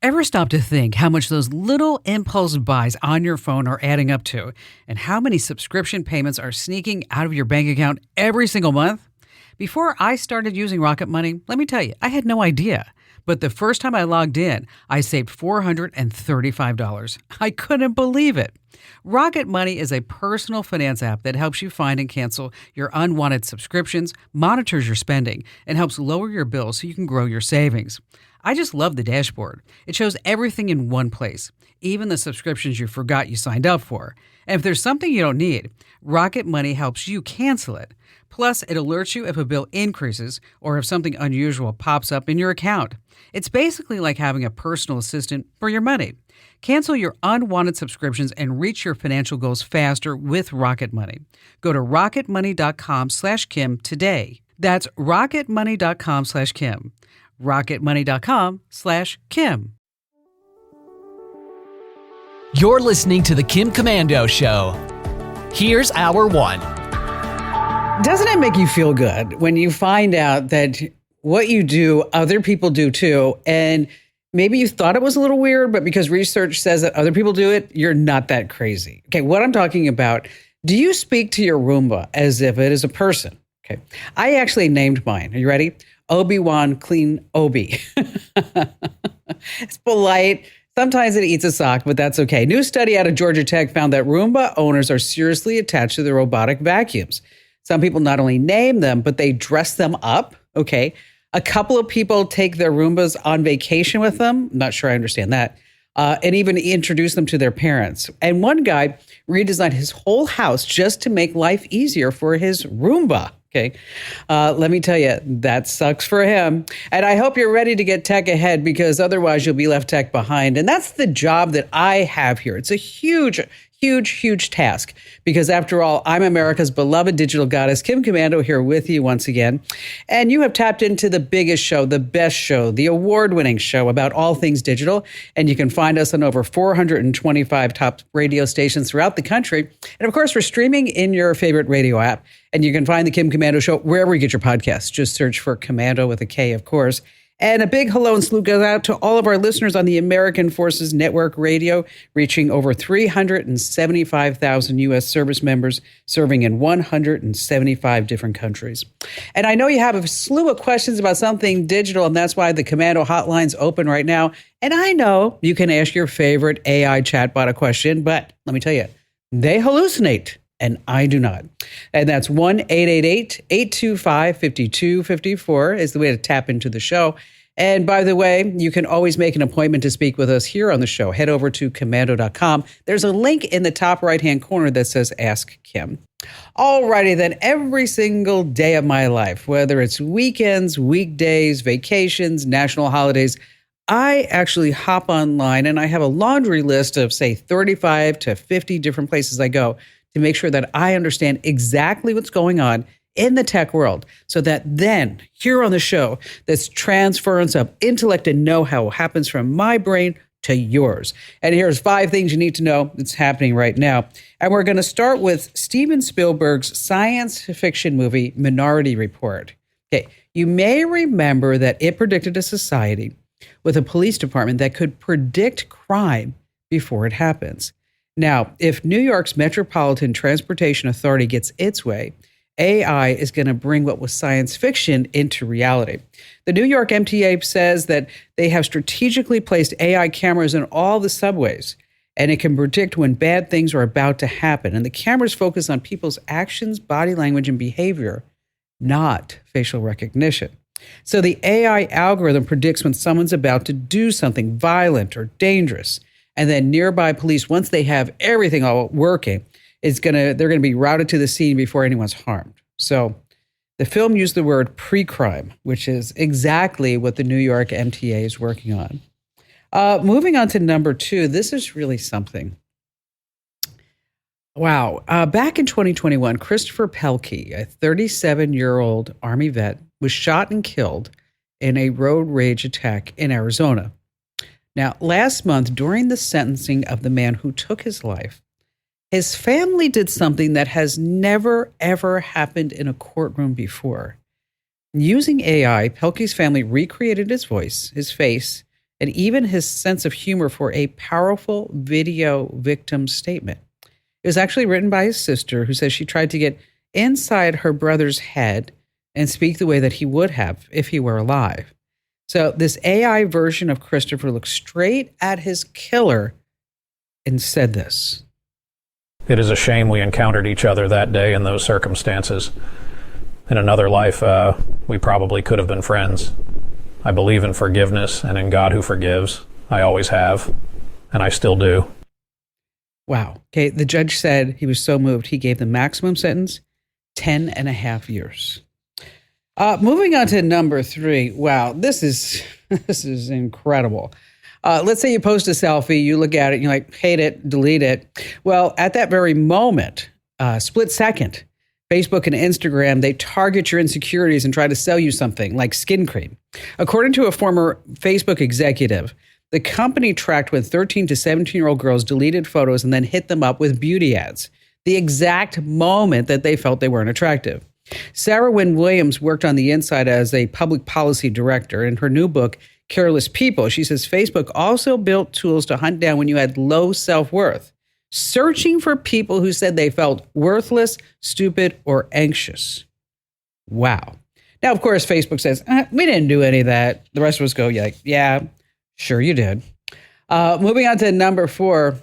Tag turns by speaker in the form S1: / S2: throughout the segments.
S1: Ever stop to think how much those little impulse buys on your phone are adding up to, and how many subscription payments are sneaking out of your bank account every single month? Before I started using Rocket Money, let me tell you, I had no idea. But the first time I logged in, I saved $435. I couldn't believe it. Rocket Money is a personal finance app that helps you find and cancel your unwanted subscriptions, monitors your spending, and helps lower your bills so you can grow your savings. I just love the dashboard. It shows everything in one place, even the subscriptions you forgot you signed up for. And if there's something you don't need, Rocket Money helps you cancel it. Plus, it alerts you if a bill increases or if something unusual pops up in your account. It's basically like having a personal assistant for your money. Cancel your unwanted subscriptions and reach your financial goals faster with Rocket Money. Go to rocketmoney.com/Kim today. That's rocketmoney.com/Kim. rocketmoney.com/Kim.
S2: You're listening to The Kim Komando Show. Here's hour one.
S1: Doesn't it make you feel good when you find out that what you do, other people do too, and maybe you thought it was a little weird, but because research says that other people do it, you're not that crazy. Okay, what I'm talking about, do you speak to your Roomba as if it is a person? Okay, I actually named mine. Are you ready? Obi-Wan Clean Obi. It's polite. Sometimes it eats a sock, but that's okay. New study out of Georgia Tech found that Roomba owners are seriously attached to their robotic vacuums. Some people not only name them, but they dress them up. Okay. A couple of people take their Roombas on vacation with them. Not sure I understand that. And even introduce them to their parents. And one guy redesigned his whole house just to make life easier for his Roomba. Okay. Let me tell you, that sucks for him. And I hope you're ready to get tech ahead, because otherwise you'll be left tech behind. And that's the job that I have here. It's a huge task, because after all, I'm America's beloved digital goddess, Kim Komando, here with you once again. And you have tapped into the biggest show, the best show, the award-winning show about all things digital. And you can find us on over 425 top radio stations throughout the country. And of course, we're streaming in your favorite radio app. And you can find the Kim Komando Show wherever you get your podcasts. Just search for Komando with a K, of course. And a big hello and salute goes out to all of our listeners on the American Forces Network Radio, reaching over 375,000 U.S. service members, serving in 175 different countries. And I know you have a slew of questions about something digital, and that's why the Komando hotline's open right now. And I know you can ask your favorite AI chatbot a question, but let me tell you, they hallucinate. And I do not. And that's 1-888-825-5254 is the way to tap into the show. And by the way, you can always make an appointment to speak with us here on the show. Head over to komando.com. There's a link in the top right-hand corner that says Ask Kim. All righty then, every single day of my life, whether it's weekends, weekdays, vacations, national holidays, I actually hop online and I have a laundry list of, say, 35 to 50 different places I go to make sure that I understand exactly what's going on in the tech world, so that then here on the show, this transference of intellect and know-how happens from my brain to yours. And here's 5 things you need to know that's happening right now. And we're going to start with Steven Spielberg's science fiction movie, Minority Report. Okay, you may remember that it predicted a society with a police department that could predict crime before it happens. Now, if New York's Metropolitan Transportation Authority gets its way, AI is going to bring what was science fiction into reality. The New York MTA says that they have strategically placed AI cameras in all the subways, and it can predict when bad things are about to happen. And the cameras focus on people's actions, body language, and behavior, not facial recognition. So the AI algorithm predicts when someone's about to do something violent or dangerous. And then nearby police, once they have everything all working, they're going to be routed to the scene before anyone's harmed. So the film used the word pre-crime, which is exactly what the New York MTA is working on. Moving on to number 2, this is really something. Wow. Back in 2021, Christopher Pelkey, a 37-year-old Army vet, was shot and killed in a road rage attack in Arizona. Now, last month, during the sentencing of the man who took his life, his family did something that has never, ever happened in a courtroom before. Using AI, Pelkey's family recreated his voice, his face, and even his sense of humor for a powerful video victim statement. It was actually written by his sister, who says she tried to get inside her brother's head and speak the way that he would have if he were alive. So this AI version of Christopher looked straight at his killer and said this.
S3: It is a shame we encountered each other that day in those circumstances. In another life, we probably could have been friends. I believe in forgiveness and in God who forgives. I always have, and I still do.
S1: Wow. Okay, the judge said he was so moved, he gave the maximum sentence, 10 and a half years. Moving on to number 3. Wow, this is incredible. Let's say you post a selfie, you look at it, and you're like, hate it, delete it. Well, at that very moment, split second, Facebook and Instagram, they target your insecurities and try to sell you something like skin cream. According to a former Facebook executive, the company tracked when 13 to 17-year-old girls deleted photos and then hit them up with beauty ads, the exact moment that they felt they weren't attractive. Sarah Wynne Williams worked on the inside as a public policy director. In her new book, Careless People, she says Facebook also built tools to hunt down when you had low self-worth, searching for people who said they felt worthless, stupid, or anxious. Wow. Now, of course, Facebook says, we didn't do any of that. The rest of us go, yeah, sure you did. Moving on to number 4,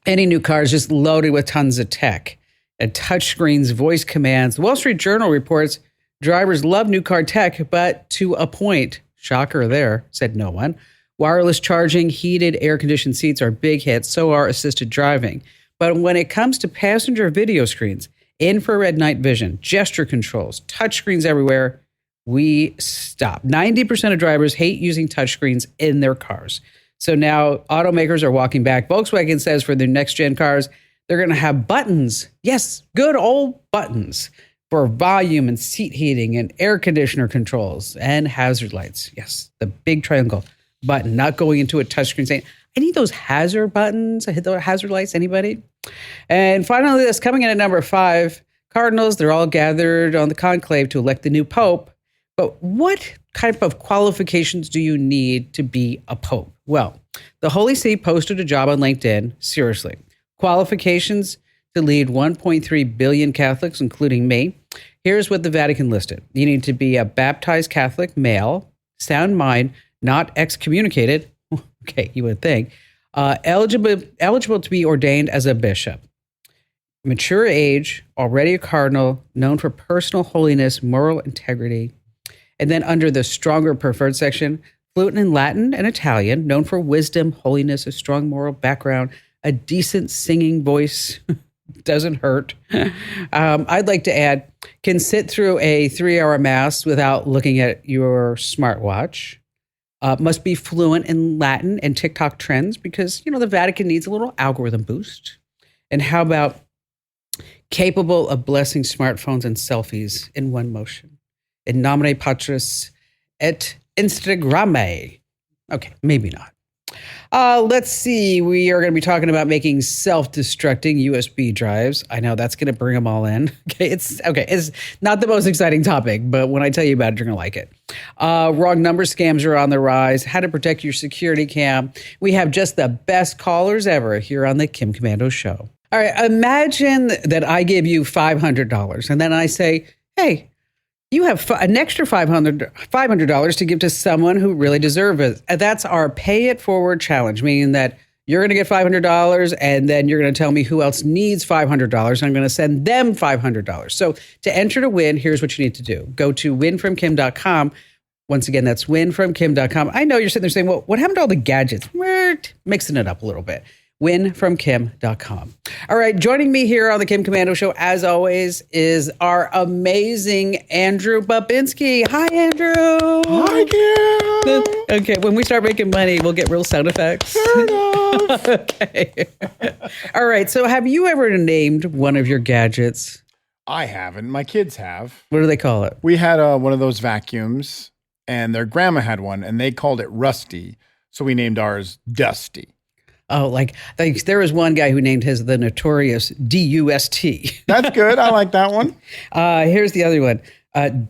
S1: any new car is just loaded with tons of tech and touchscreens, voice commands. The Wall Street Journal reports drivers love new car tech, but to a point. Shocker there, said no one. Wireless charging, heated, air-conditioned seats are big hits. So are assisted driving. But when it comes to passenger video screens, infrared night vision, gesture controls, touchscreens everywhere, we stop. 90% of drivers hate using touchscreens in their cars. So now automakers are walking back. Volkswagen says for their next-gen cars, they're going to have buttons. Yes, good old buttons for volume and seat heating and air conditioner controls and hazard lights. Yes, the big triangle button, not going into a touchscreen saying, I need those hazard buttons. I hit the hazard lights. Anybody? And finally, this coming in at number 5, Cardinals, they're all gathered on the conclave to elect the new pope. But what type of qualifications do you need to be a pope? Well, the Holy See posted a job on LinkedIn. Seriously. Qualifications to lead 1.3 billion Catholics, including me. Here's what the Vatican listed. You need to be a baptized Catholic male, sound mind, not excommunicated. Okay, you would think. Eligible to be ordained as a bishop. Mature age, already a cardinal, known for personal holiness, moral integrity. And then under the stronger preferred section, fluent in Latin and Italian, known for wisdom, holiness, a strong moral background, a decent singing voice, doesn't hurt. I'd like to add, can sit through a 3-hour mass without looking at your smartwatch. Must be fluent in Latin and TikTok trends because, the Vatican needs a little algorithm boost. And how about capable of blessing smartphones and selfies in one motion? In nomine Patris et Instagramme. Okay, maybe not. Let's see. We are going to be talking about making self-destructing USB drives. I know that's going to bring them all in. It's not the most exciting topic, but when I tell you about it, you're going to like it. Wrong number scams are on the rise. How to protect your security cam. We have just the best callers ever here on the Kim Komando Show. All right. Imagine that I give you $500 and then I say, hey, you have an extra $500 to give to someone who really deserves it. That's our pay it forward challenge, meaning that you're going to get $500 and then you're going to tell me who else needs $500 and I'm going to send them $500. So to enter to win, here's what you need to do. Go to winfromkim.com. Once again, that's winfromkim.com. I know you're sitting there saying, well, what happened to all the gadgets? We're mixing it up a little bit. winfromkim.com. All right, joining me here on the Kim Komando Show, as always, is our amazing Andrew Babinski. Hi, Andrew.
S4: Hi, Kim.
S1: Okay, when we start making money, we'll get real sound effects.
S4: Fair enough.
S1: Okay. All right, so have you ever named one of your gadgets?
S4: I haven't. My kids have.
S1: What do they call it?
S4: We had one of those vacuums, and their grandma had one, and they called it Rusty, so we named ours Dusty.
S1: Oh, like there was one guy who named his the notorious DUST.
S4: That's good. I like that one.
S1: Here's the other one.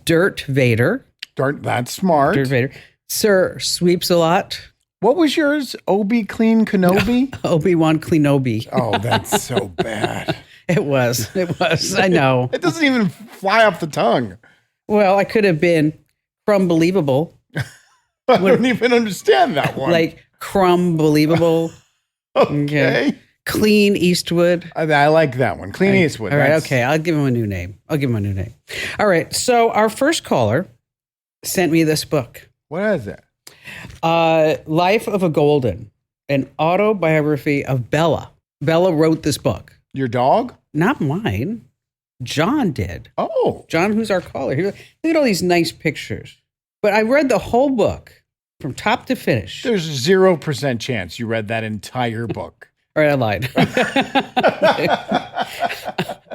S1: Dirt Vader.
S4: That's smart.
S1: Dirt Vader. Sir Sweeps a Lot.
S4: What was yours? Obi Clean Kenobi?
S1: Obi-Wan Kenobi.
S4: Oh, that's so bad.
S1: It was. I know.
S4: It doesn't even fly off the tongue.
S1: Well, I could have been Crumb-believable.
S4: I don't even understand that one.
S1: Like Crumb-believable.
S4: Okay.
S1: Clean Eastwood.
S4: I like that one. Clean Eastwood.
S1: All right. Okay. I'll give him a new name. All right. So our first caller sent me this book.
S4: What is it?
S1: Life of a Golden, an autobiography of Bella. Bella wrote this book.
S4: Your dog?
S1: Not mine. John did.
S4: Oh.
S1: John, who's our caller. Look at all these nice pictures. But I read the whole book from top to finish.
S4: There's 0% chance you read that entire book.
S1: All right, I lied.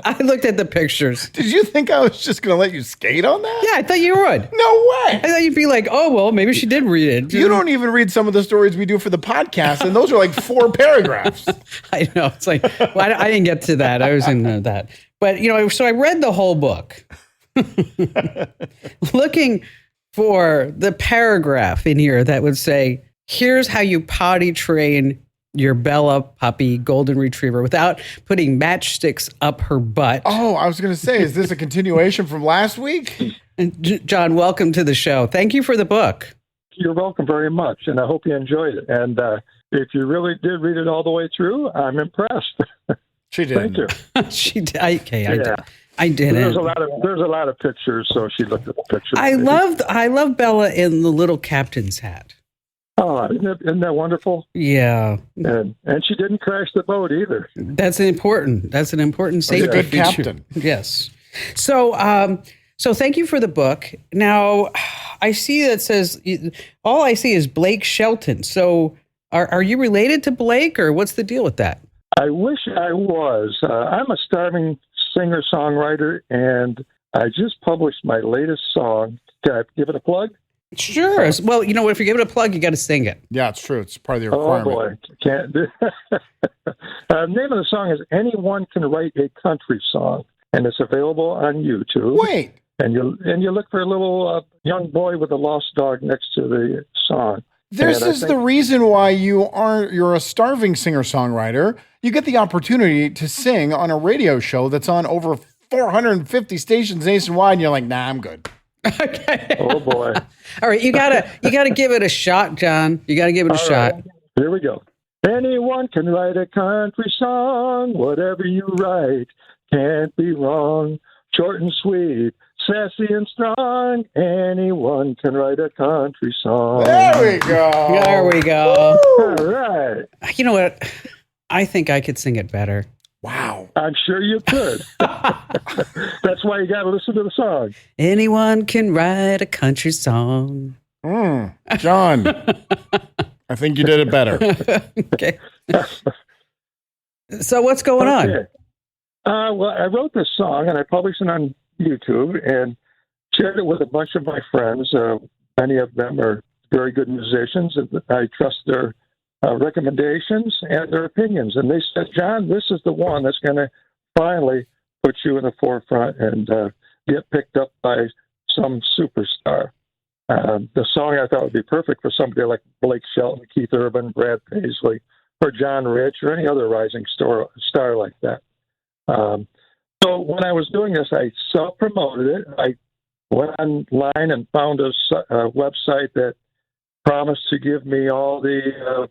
S1: I looked at the pictures.
S4: Did you think I was just going to let you skate on that?
S1: Yeah, I thought you would.
S4: No way.
S1: I thought you'd be like, oh, well, maybe she did read it.
S4: You don't even read some of the stories we do for the podcast, and those are like 4 paragraphs.
S1: I know. It's like, well, I didn't get to that. I was in that. But, so I read the whole book looking for the paragraph in here that would say, here's how you potty train your Bella puppy golden retriever without putting matchsticks up her butt.
S4: Oh, I was going to say, is this a continuation from last week?
S1: And John, welcome to the show. Thank you for the book.
S5: You're welcome very much, and I hope you enjoyed it. And if you really did read it all the way through, I'm impressed.
S4: She did.
S5: Thank you.
S1: She did. Okay,
S5: Yeah.
S1: I didn't.
S5: There's a lot of pictures, so she looked at the pictures.
S1: I love Bella in the little captain's hat.
S5: Oh, isn't that wonderful?
S1: Yeah,
S5: And she didn't crash the boat either.
S1: that's important safety
S4: a good
S1: feature.
S4: captain.
S1: Yes. So thank you for the book. Now, I see that says all I see is Blake Shelton. So are you related to Blake, or what's the deal with that?
S5: I wish I was. I'm a starving singer-songwriter, and I just published my latest song. Can I give it a plug?
S1: Sure. Well, if you give it a plug, you got to sing it.
S4: Yeah, it's true. It's part of the
S5: Oh
S4: requirement.
S5: boy, can't do. Name of the song is "Anyone Can Write a Country Song," and it's available on YouTube.
S4: Wait.
S5: And you look for a little young boy with a lost dog next to the song.
S4: This is the reason why you're a starving singer-songwriter. You get the opportunity to sing on a radio show that's on over 450 stations nationwide, and you're like, nah, I'm good.
S1: Okay.
S5: Oh boy.
S1: All right, you gotta give it a shot, John. You gotta give it a shot.
S5: Right. Here we go. Anyone can write a country song. Whatever you write can't be wrong. Short and sweet, sassy and strong. Anyone can write a country song.
S4: There we go.
S1: There we go.
S5: All right.
S1: You know what? I think I could sing it better.
S4: Wow.
S5: I'm sure you could. That's why you got to listen to the song.
S1: Anyone can write a country song.
S4: John, I think you did it better.
S1: Okay. So what's going on?
S5: Okay. Well, I wrote this song and I published it on YouTube and shared it with a bunch of my friends. Many of them are very good musicians, and I trust their recommendations and their opinions. And they said, John, this is the one that's going to finally put you in the forefront and get picked up by some superstar. The song I thought would be perfect for somebody like Blake Shelton, Keith Urban, Brad Paisley, or John Rich, or any other rising star like that. So when I was doing this, I self-promoted it. I went online and found a website that promised to give me all the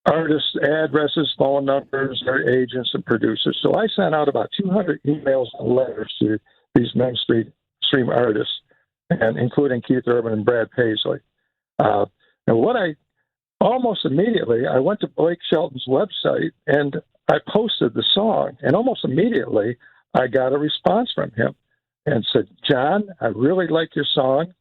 S5: artists' addresses, phone numbers, their agents, and producers. So I sent out about 200 emails and letters to these mainstream artists, and including Keith Urban and Brad Paisley. And almost immediately, I went to Blake Shelton's website and I posted the song, and almost immediately I got a response from him and said, John, I really like your song.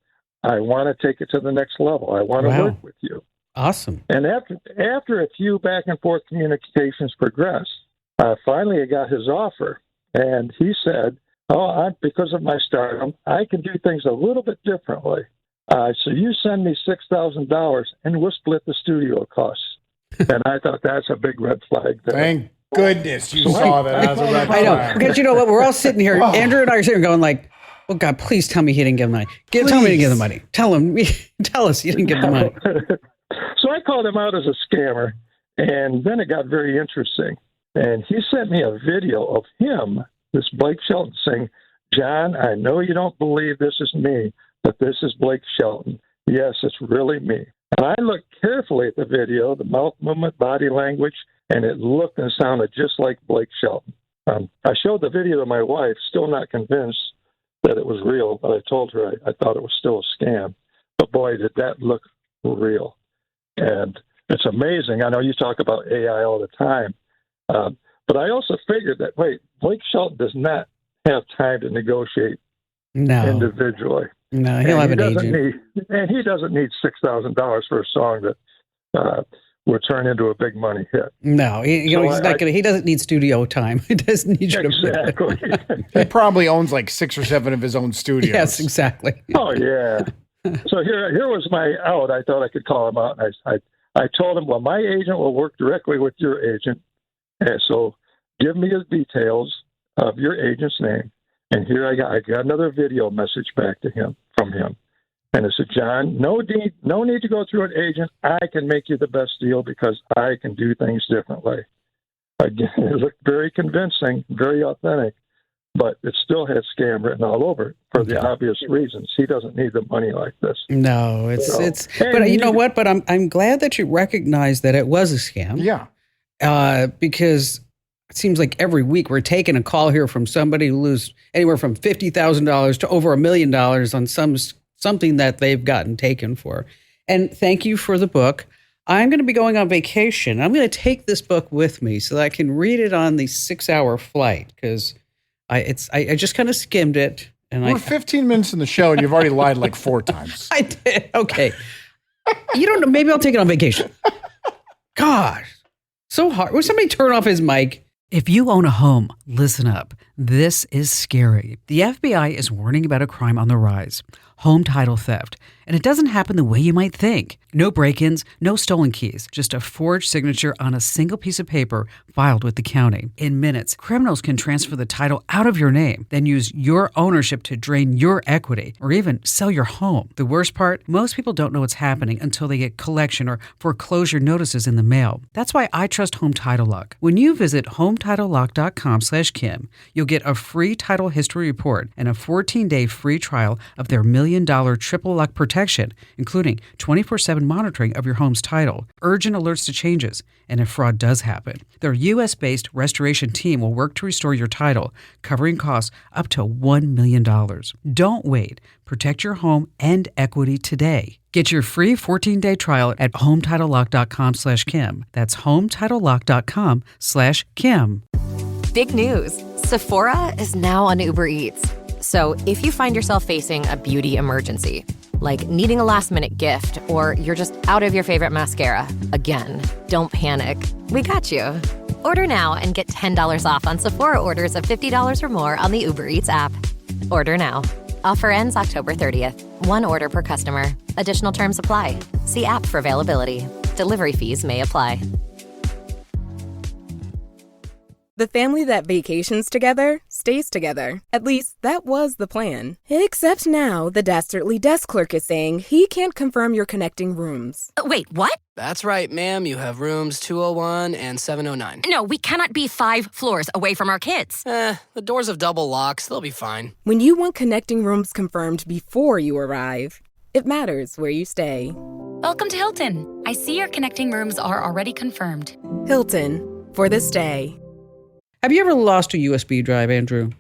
S5: I want to take it to the next level. I want to work with you.
S1: Awesome.
S5: And after a few back and forth communications progressed, finally I got his offer, and he said, because of my stardom, I can do things a little bit differently. So you send me $6,000 and we'll split the studio costs. And I thought that's a big red flag there.
S4: Thank goodness you saw that as a red flag.
S1: I know. Because you know what? We're all sitting here. Andrew and I are sitting here going like, oh, God, please tell me he didn't give the money. Tell me he didn't give the money. Tell us you didn't give the money.
S5: So I called him out as a scammer, and then it got very interesting. And he sent me a video of him, this Blake Shelton, saying, "John, I know you don't believe this is me, but this is Blake Shelton. Yes, it's really me." And I looked carefully at the video, the mouth movement, body language, and it looked and sounded just like Blake Shelton. I showed the video to my wife, still not convinced that it was real, but I told her I thought it was still a scam. But boy, did that look real. And it's amazing. I know you talk about AI all the time, but I also figured that, wait, Blake Shelton does not have time to negotiate individually.
S1: No, he'll have an agent.
S5: And he doesn't need $6,000 for a song that would turn into a big money hit.
S1: No, he's not going to. He doesn't need studio time. He doesn't need you
S5: exactly.
S4: He probably owns like 6 or 7 of his own studios.
S1: Yes, exactly.
S5: Oh yeah. So here was my out. I thought I could call him out. I told him, well, my agent will work directly with your agent, and so give me the details of your agent's name. And here I got another video message back to him from him. And it said, "John, no need to go through an agent. I can make you the best deal because I can do things differently." Again, it looked very convincing, very authentic, but it still had scam written all over it for the obvious reasons. He doesn't need the money like this.
S1: No, but you know what? But I'm glad that you recognize that it was a scam.
S4: Yeah.
S1: Because it seems like every week we're taking a call here from somebody who loses anywhere from $50,000 to over $1 million on something that they've gotten taken for. And thank you for the book. I'm going to be going on vacation. I'm going to take this book with me so that I can read it on the 6-hour flight because I just kind of skimmed it. And
S4: We're 15 minutes in the show and you've already lied like 4 times.
S1: I did. Okay. You don't know. Maybe I'll take it on vacation. Gosh, so hard. Will somebody turn off his mic? If you own a home, listen up. This is scary. The FBI is warning about a crime on the rise, home title theft. And it doesn't happen the way you might think. No break-ins, no stolen keys, just a forged signature on a single piece of paper filed with the county. In minutes, criminals can transfer the title out of your name, then use your ownership to drain your equity or even sell your home. The worst part, most people don't know what's happening until they get collection or foreclosure notices in the mail. That's why I trust Home Title Lock. When you visit HometitleLock.com/Kim, you'll get a free title history report and a 14-day free trial of their $1 million triple lock protection, including 24/7 monitoring of your home's title, urgent alerts to changes, and if fraud does happen. Their U.S.-based restoration team will work to restore your title, covering costs up to $1 million. Don't wait. Protect your home and equity today. Get your free 14-day trial at HometitleLock.com/Kim. That's HometitleLock.com/Kim.
S6: Big news. Sephora is now on Uber Eats. So if you find yourself facing a beauty emergency, like needing a last-minute gift, or you're just out of your favorite mascara, again, don't panic. We got you. Order now and get $10 off on Sephora orders of $50 or more on the Uber Eats app. Order now. Offer ends October 30th. One order per customer. Additional terms apply. See app for availability. Delivery fees may apply.
S7: The family that vacations together stays together. At least, that was the plan. Except now, the Dastardly desk clerk is saying he can't confirm your connecting rooms.
S8: Wait, what?
S9: That's right, ma'am. You have rooms 201 and 709.
S8: No, we cannot be 5 floors away from our kids.
S9: The doors have double locks. They'll be fine.
S7: When you want connecting rooms confirmed before you arrive, it matters where you stay.
S10: Welcome to Hilton. I see your connecting rooms are already confirmed.
S7: Hilton, for the stay.
S1: Have you ever lost a USB drive, Andrew?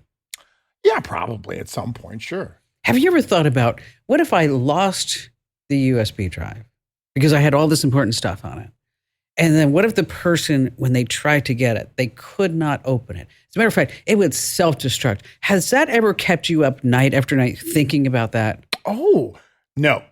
S4: Yeah, probably at some point, sure.
S1: Have you ever thought about, what if I lost the USB drive because I had all this important stuff on it? And then what if the person, when they tried to get it, they could not open it? As a matter of fact, it would self-destruct. Has that ever kept you up night after night thinking about that?
S4: Oh, no.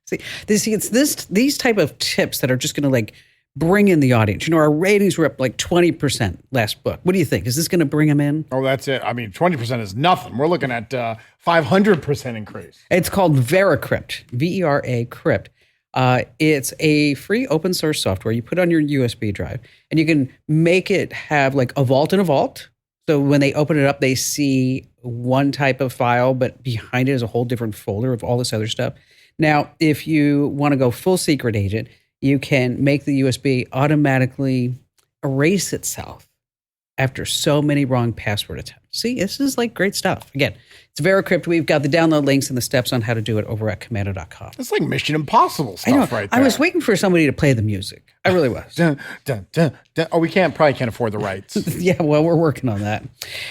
S1: See, it's these type of tips that are just going to bring in the audience. You know, our ratings were up 20% last book. What do you think? Is this going to bring them in?
S4: Oh, that's it. I mean, 20% is nothing. We're looking at 500% increase.
S1: It's called VeraCrypt, V-E-R-A Crypt. It's a free open source software you put on your USB drive, and you can make it have a vault in a vault. So when they open it up, they see one type of file, but behind it is a whole different folder of all this other stuff. Now, if you want to go full secret agent, you can make the USB automatically erase itself after so many wrong password attempts. See, this is like great stuff. Again, it's VeriCrypt. We've got the download links and the steps on how to do it over at commando.com.
S4: It's like Mission Impossible stuff right there.
S1: I was waiting for somebody to play the music. I really was.
S4: Dun, dun, dun, dun. Oh, we probably can't afford the rights.
S1: Yeah, well, we're working on that.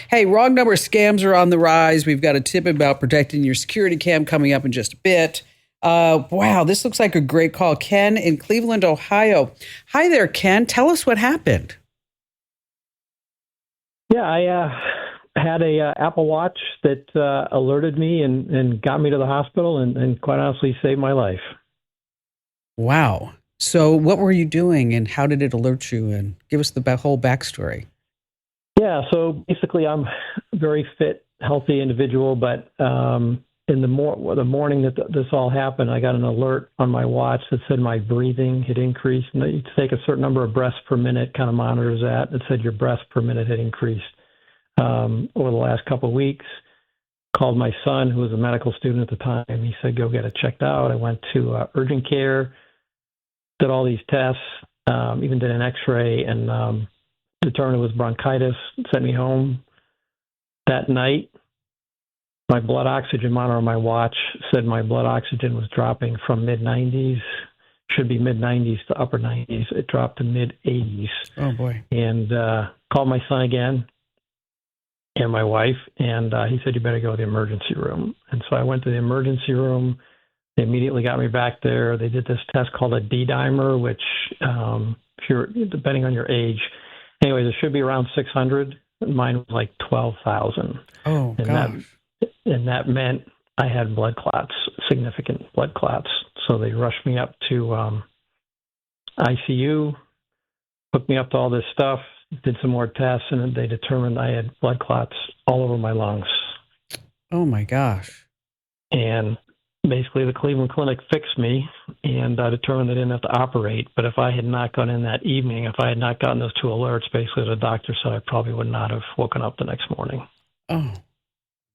S1: Hey, wrong number scams are on the rise. We've got a tip about protecting your security cam coming up in just a bit. Wow, this looks like a great call. Ken in Cleveland, Ohio. Hi there, Ken. Tell us what happened.
S11: Yeah, I had a Apple Watch that alerted me and got me to the hospital and quite honestly saved my life.
S1: Wow. So what were you doing and how did it alert you? And give us the whole backstory.
S11: Yeah, so basically I'm a very fit, healthy individual, but in the morning that this all happened, I got an alert on my watch that said my breathing had increased. And you take a certain number of breaths per minute, kind of monitors that. It said your breaths per minute had increased over the last couple of weeks. Called my son, who was a medical student at the time. He said, go get it checked out. I went to urgent care, did all these tests, even did an x-ray, and determined it was bronchitis, sent me home. That night, my blood oxygen monitor on my watch said my blood oxygen was dropping from mid-90s, should be mid-90s to upper 90s. It dropped to mid-80s.
S1: Oh, boy.
S11: And called my son again and my wife, and he said, you better go to the emergency room. And so I went to the emergency room. They immediately got me back there. They did this test called a D-dimer, which, if you're depending on your age, anyways, it should be around 600. Mine was like 12,000.
S1: Oh, gosh.
S11: And that meant I had blood clots, significant blood clots. So they rushed me up to ICU, hooked me up to all this stuff, did some more tests, and they determined I had blood clots all over my lungs.
S1: Oh, my gosh.
S11: And basically the Cleveland Clinic fixed me and determined they didn't have to operate. But if I had not gone in that evening, if I had not gotten those two alerts, basically the doctor said I probably would not have woken up the next morning.
S1: Oh,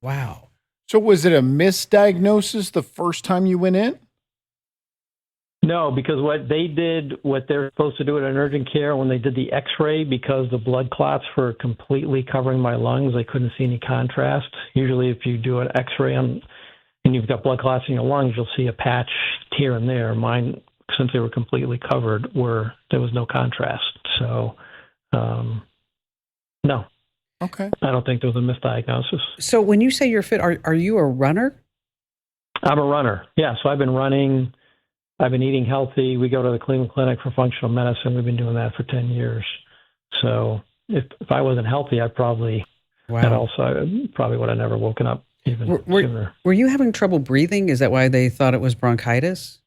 S1: wow.
S4: So was it a misdiagnosis the first time you went in?
S11: No, because what they're supposed to do at an urgent care when they did the x-ray, because the blood clots were completely covering my lungs, they couldn't see any contrast. Usually if you do an x-ray and you've got blood clots in your lungs, you'll see a patch here and there. Mine, since they were completely covered, there was no contrast. So, no.
S4: Okay.
S11: I don't think there was a misdiagnosis.
S1: So when you say you're fit, are you a runner?
S11: I'm a runner. Yeah, so I've been running. I've been eating healthy. We go to the Cleveland Clinic for functional medicine. We've been doing that for 10 years. So if I wasn't healthy, I probably would have never woken up even sooner.
S1: Were you having trouble breathing? Is that why they thought it was bronchitis?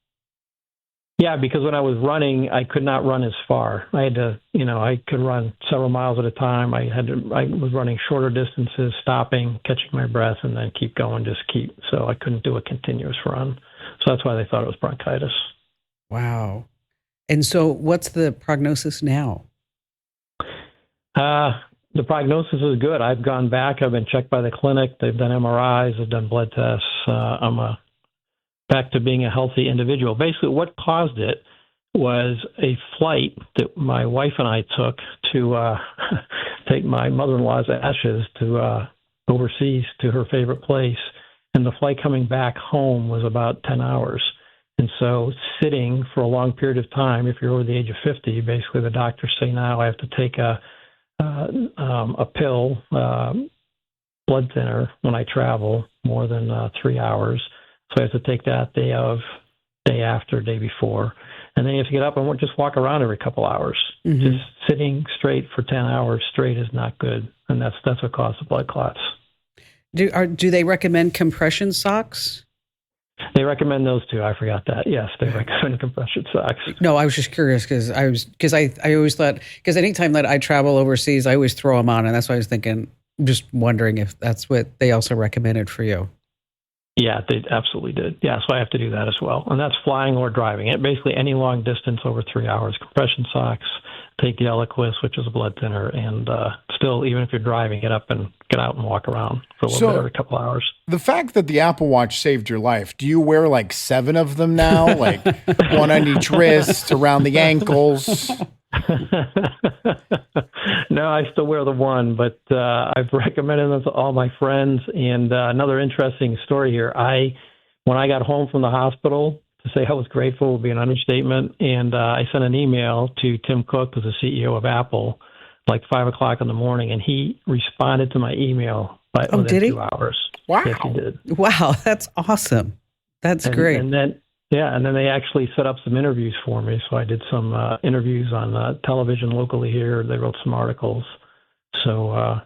S11: Yeah, because when I was running, I could not run as far. I had to, I could run several miles at a time. I was running shorter distances, stopping, catching my breath, and then keep going, so I couldn't do a continuous run. So that's why they thought it was bronchitis.
S1: Wow. And so what's the prognosis now?
S11: The prognosis is good. I've gone back. I've been checked by the clinic. They've done MRIs. They've done blood tests. I'm back to being a healthy individual. Basically, what caused it was a flight that my wife and I took to take my mother-in-law's ashes to overseas to her favorite place. And the flight coming back home was about 10 hours. And so sitting for a long period of time, if you're over the age of 50, basically the doctors say now I have to take a pill, blood thinner when I travel more than 3 hours. So I have to take that day of, day after, day before. And then you have to get up and just walk around every couple hours. Mm-hmm. Just sitting straight for 10 hours straight is not good. And that's what caused the blood clots.
S1: Do they recommend compression socks?
S11: They recommend those too. I forgot that. Yes, they recommend compression socks.
S1: No, I was just curious because I always thought, because anytime that I travel overseas, I always throw them on. And that's why I was thinking, just wondering if that's what they also recommended for you.
S11: Yeah, they absolutely did. Yeah, so I have to do that as well. And that's flying or driving. It basically any long distance over 3 hours. Compression socks, take the Eliquis, which is a blood thinner, and still, even if you're driving, get up and get out and walk around for a little bit every couple hours.
S4: The fact that the Apple Watch saved your life, do you wear like 7 of them now? Like one on each wrist, around the ankles?
S11: No, I still wear the one, but I've recommended them to all my friends. And another interesting story here. When I got home from the hospital, to say I was grateful would be an understatement. And I sent an email to Tim Cook, who's the CEO of Apple, like 5 o'clock in the morning, and he responded to my email within
S1: did he?
S11: 2 hours.
S4: Wow.
S11: Yes, he did.
S1: Wow, that's awesome. That's great.
S11: And then they actually set up some interviews for me. So I did some interviews on television locally here. They wrote some articles. So,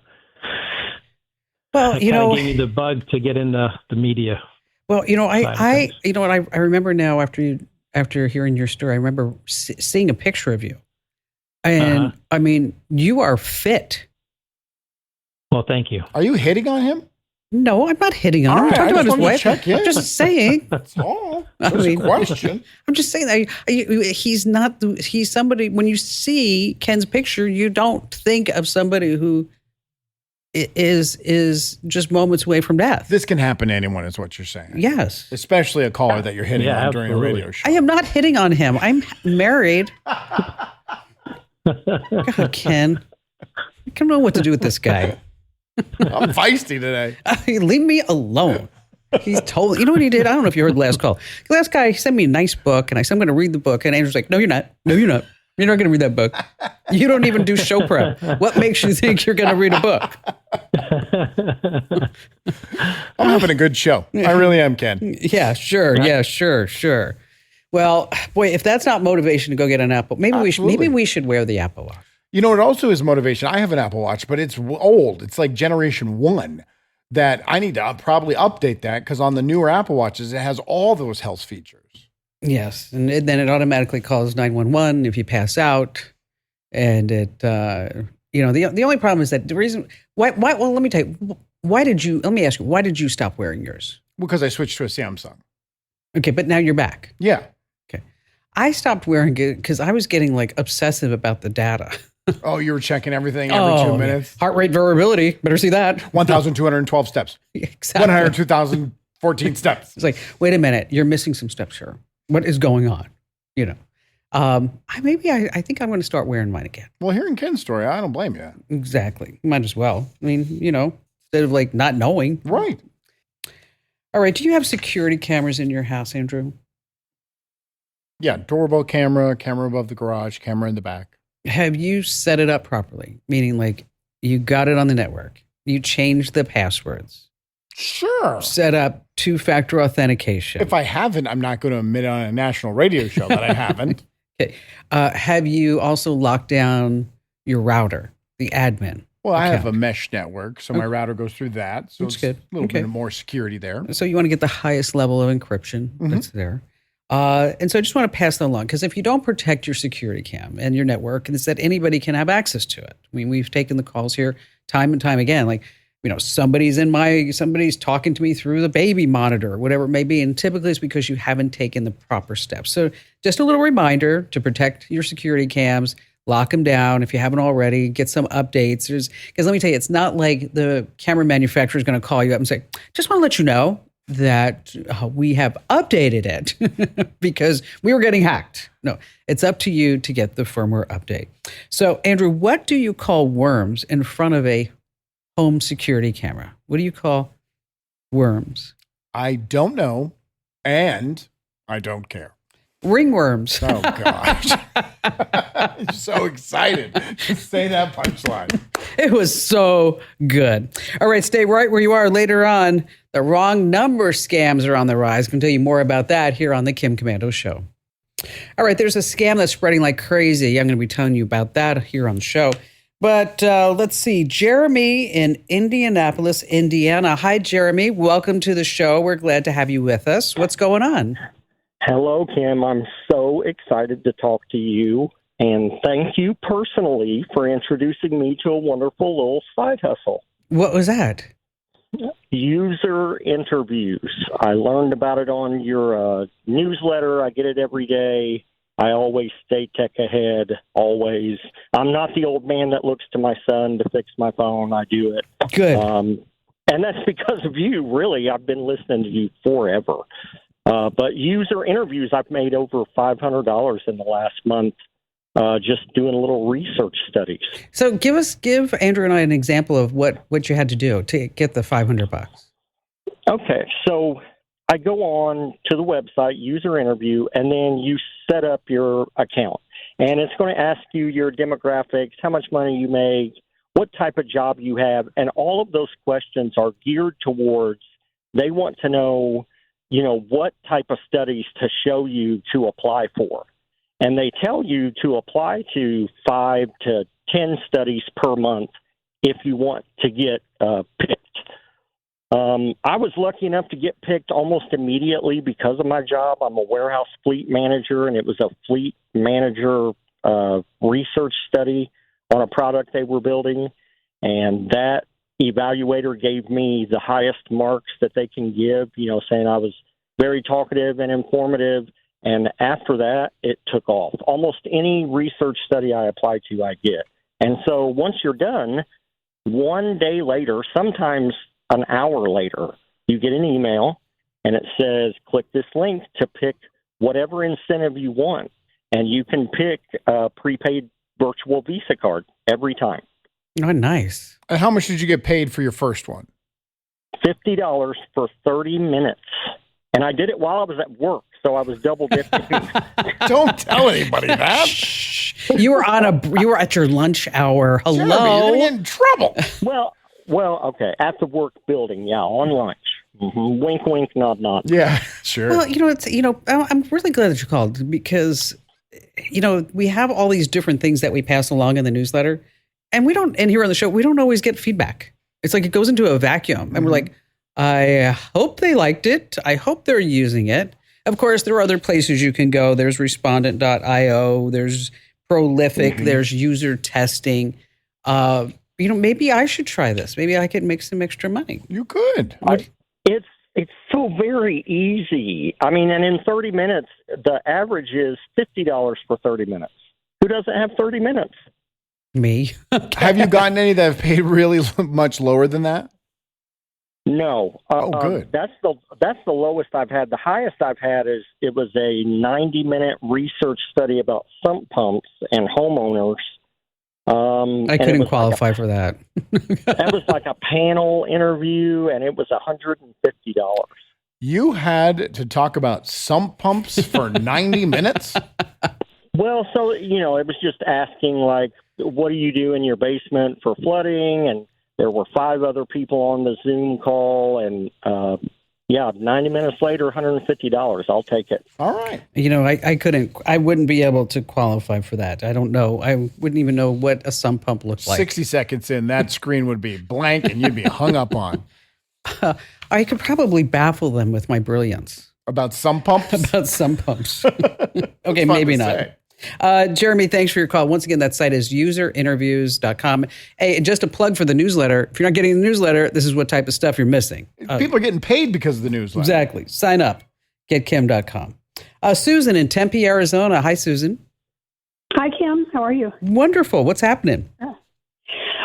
S1: well,
S11: gave me the bug to get into the media.
S1: Well, I remember now after hearing your story, I remember seeing a picture of you, and I mean, you are fit.
S11: Well, thank you.
S4: Are you hitting on him?
S1: No, I'm not hitting on him. I'm
S4: Right,
S1: talking about his wife.
S4: check in.
S1: I'm just saying.
S4: That's all. There's a question.
S1: I'm just saying that he's somebody, when you see Ken's picture, you don't think of somebody who is just moments away from death.
S4: This can happen to anyone, is what you're saying.
S1: Yes.
S4: especially a caller that you're hitting on during a radio show.
S1: I am not hitting on him. I'm married. God, Ken. I don't know what to do with this guy.
S4: I'm feisty today.
S1: Leave me alone. He's totally, you know what he did? I don't know if you heard the last call. The last guy sent me a nice book, and I said, I'm going to read the book. And Andrew's like, no, you're not. No, you're not. You're not going to read that book. You don't even do show prep. What makes you think you're going to read a book?
S4: I'm having a good show. I really am, Ken.
S1: Yeah, sure. Right? Yeah, sure. Well, boy, if that's not motivation to go get an Apple, maybe we should wear the Apple Watch.
S4: You know, it also is motivation. I have an Apple Watch, but it's old. It's like generation 1 that I need to probably update that, because on the newer Apple Watches, it has all those health features. Yes.
S1: And then it automatically calls 911 if you pass out. And it, the only problem is that the reason why, well, let me tell you, let me ask you, why did you stop wearing yours?
S4: Because I switched to a Samsung.
S1: Okay. But now you're back.
S4: Yeah.
S1: Okay. I stopped wearing it because I was getting like obsessive about the data.
S4: Oh, you were checking everything every 2 minutes?
S1: Yeah. Heart rate variability. Better see that.
S4: 1,212 steps.
S1: Exactly.
S4: 102,014 steps.
S1: It's like, wait a minute. You're missing some steps here. What is going on? I think I'm going to start wearing mine again.
S4: Well, hearing Ken's story, I don't blame you.
S1: Exactly. Might as well. I mean, instead of like not knowing.
S4: Right.
S1: All right. Do you have security cameras in your house, Andrew?
S4: Yeah. Doorbell camera above the garage, camera in the back.
S1: Have you set it up properly? Meaning like you got it on the network. You changed the passwords.
S4: Sure.
S1: Set up 2-factor authentication.
S4: If I haven't, I'm not going to admit on a national radio show that I haven't.
S1: Okay. Have you also locked down your router, the admin?
S4: Well, I have a mesh network, so my router goes through that. So it's
S1: good.
S4: A little bit more security there.
S1: So you want to get the highest level of encryption that's there. And so I just want to pass that along, because if you don't protect your security cam and your network, it's that anybody can have access to it. I mean, we've taken the calls here time and time again, like, somebody's talking to me through the baby monitor or whatever it may be. And typically it's because you haven't taken the proper steps. So just a little reminder to protect your security cams, lock them down if you haven't already, get some updates. Because let me tell you, it's not like the camera manufacturer is going to call you up and say, just want to let you know that we have updated it because we were getting hacked. No, it's up to you to get the firmware update. So Andrew, what do you call worms in front of a home security camera? What do you call worms?
S4: I don't know, and I don't care.
S1: Ringworms.
S4: Oh, gosh. I'm so excited to say that punchline.
S1: It was so good. All right, stay right where you are. Later on, the wrong number scams are on the rise. I can tell you more about that here on the Kim Komando Show. All right, there's a scam that's spreading like crazy. I'm going to be telling you about that here on the show. But let's see. Jeremy in Indianapolis, Indiana. Hi, Jeremy. Welcome to the show. We're glad to have you with us. What's going on?
S12: Hello, Kim. I'm so excited to talk to you. And thank you personally for introducing me to a wonderful little side hustle.
S1: What was that?
S12: user interviews. I learned about it on your newsletter. I get it every day. I always stay tech ahead, always. I'm not the old man that looks to my son to fix my phone. I do it.
S1: Good.
S12: And that's because of you, really. I've been listening to you forever. But user interviews, I've made over $500 in the last month just doing little research studies.
S1: So give Andrew and I an example of what you had to do to get the $500.
S12: Okay, so I go on to the website, user interview, and then you set up your account. And it's going to ask you your demographics, how much money you make, what type of job you have, and all of those questions are geared towards, they want to know, what type of studies to show you to apply for. And they tell you to apply to 5 to 10 studies per month if you want to get picked. I was lucky enough to get picked almost immediately because of my job. I'm a warehouse fleet manager, and it was a fleet manager research study on a product they were building. And that evaluator gave me the highest marks that they can give, saying I was very talkative and informative. And after that, it took off. Almost any research study I apply to, I get. And so once you're done, one day later, sometimes an hour later, you get an email, and it says, click this link to pick whatever incentive you want. And you can pick a prepaid virtual Visa card every time.
S1: Oh, nice.
S4: And how much did you get paid for your first one?
S12: $50 for 30 minutes. And I did it while I was at work, so I was double dipping.
S4: Don't tell anybody that.
S1: You were at your lunch hour. Hello.
S4: Jeremy, you're gonna get in trouble.
S12: Well, okay. At the work building, yeah, on lunch. Mm-hmm. Wink, wink, nod, nod.
S4: Yeah, sure.
S1: Well, I'm really glad that you called because, we have all these different things that we pass along in the newsletter, and here on the show, we don't always get feedback. It's like it goes into a vacuum, and we're like, I hope they liked it. I hope they're using it. Of course, there are other places you can go. There's respondent.io. There's Prolific. There's user testing. Maybe I should try this. Maybe I could make some extra money.
S4: You could.
S12: It's so very easy. I mean, and in 30 minutes, the average is $50 for 30 minutes. Who doesn't have 30 minutes?
S1: Me.
S4: Okay. Have you gotten any that have paid really much lower than that?
S12: No.
S4: Good.
S12: That's the lowest I've had. The highest I've had it was a 90-minute research study about sump pumps and homeowners.
S1: I couldn't qualify for that.
S12: That was like a panel interview, and it was $150.
S4: You had to talk about sump pumps for 90 minutes?
S12: Well, so, it was just asking, like, what do you do in your basement for flooding? And there were 5 other people on the Zoom call, and 90 minutes later, $150. I'll take it.
S4: All right.
S1: I wouldn't be able to qualify for that. I don't know. I wouldn't even know what a sump pump looked like.
S4: 60 seconds in, that screen would be blank and you'd be hung up on.
S1: I could probably baffle them with my brilliance.
S4: About sump pumps?
S1: About sump pumps. Okay, maybe not. Say. Jeremy, thanks for your call. Once again, that site is userinterviews.com. Hey, just a plug for the newsletter. If you're not getting the newsletter, this is what type of stuff you're missing.
S4: People are getting paid because of the newsletter.
S1: Exactly. Sign up. GetKim.com. Susan in Tempe, Arizona. Hi, Susan.
S13: Hi, Kim. How are you?
S1: Wonderful. What's happening?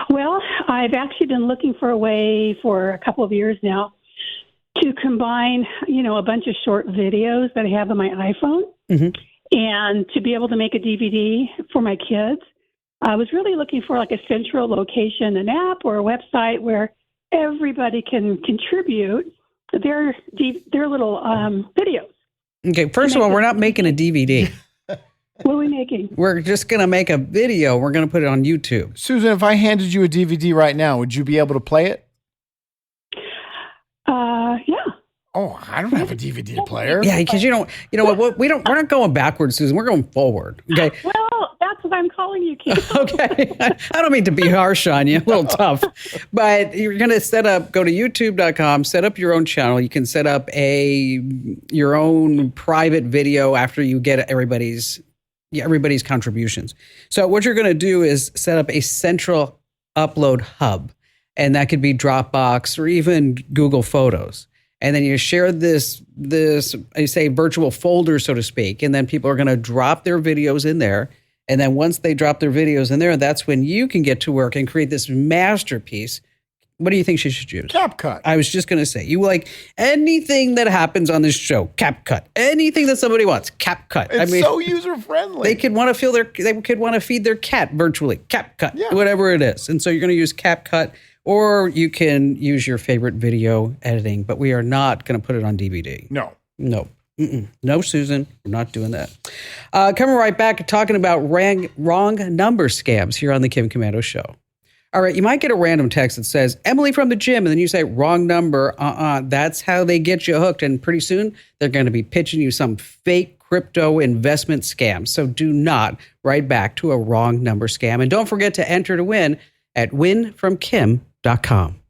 S13: Well, I've actually been looking for a way for a couple of years now to combine, a bunch of short videos that I have on my iPhone. Mm-hmm. And to be able to make a DVD for my kids. I was really looking for like a central location, an app or a website where everybody can contribute their little videos.
S1: Okay, first of all, we're not making a DVD.
S13: What are we making?
S1: We're just going to make a video. We're going to put it on YouTube.
S4: Susan, if I handed you a DVD right now, would you be able to play it?
S13: Yeah.
S4: Oh, I don't have a DVD player.
S1: Yeah, because we're not going backwards, Susan. We're going forward. Okay.
S13: Well, that's what I'm calling you, Keith.
S1: Okay. I don't mean to be harsh on you, a little tough, but you're going to go to youtube.com, set up your own channel. You can set up your own private video after you get everybody's contributions. So what you're going to do is set up a central upload hub. And that could be Dropbox or even Google Photos. And then you share this, I say, virtual folder, so to speak. And then people are going to drop their videos in there. And then once they drop their videos in there, that's when you can get to work and create this masterpiece. What do you think she should use?
S4: CapCut.
S1: I was just going to say, you like anything that happens on this show, CapCut. Anything that somebody wants, CapCut.
S4: It's so user friendly.
S1: They could want to feed their cat virtually, CapCut, whatever it is. And so you're going to use CapCut, or you can use your favorite video editing. But we are not going to put it on DVD.
S4: No.
S1: No, Susan, we're not doing that. Coming right back, talking about wrong number scams here on the Kim Komando Show. All right, you might get a random text that says, Emily from the gym, and then you say, wrong number. That's how they get you hooked. And pretty soon, they're going to be pitching you some fake crypto investment scam. So do not write back to a wrong number scam. And don't forget to enter to win at winfromkim.com.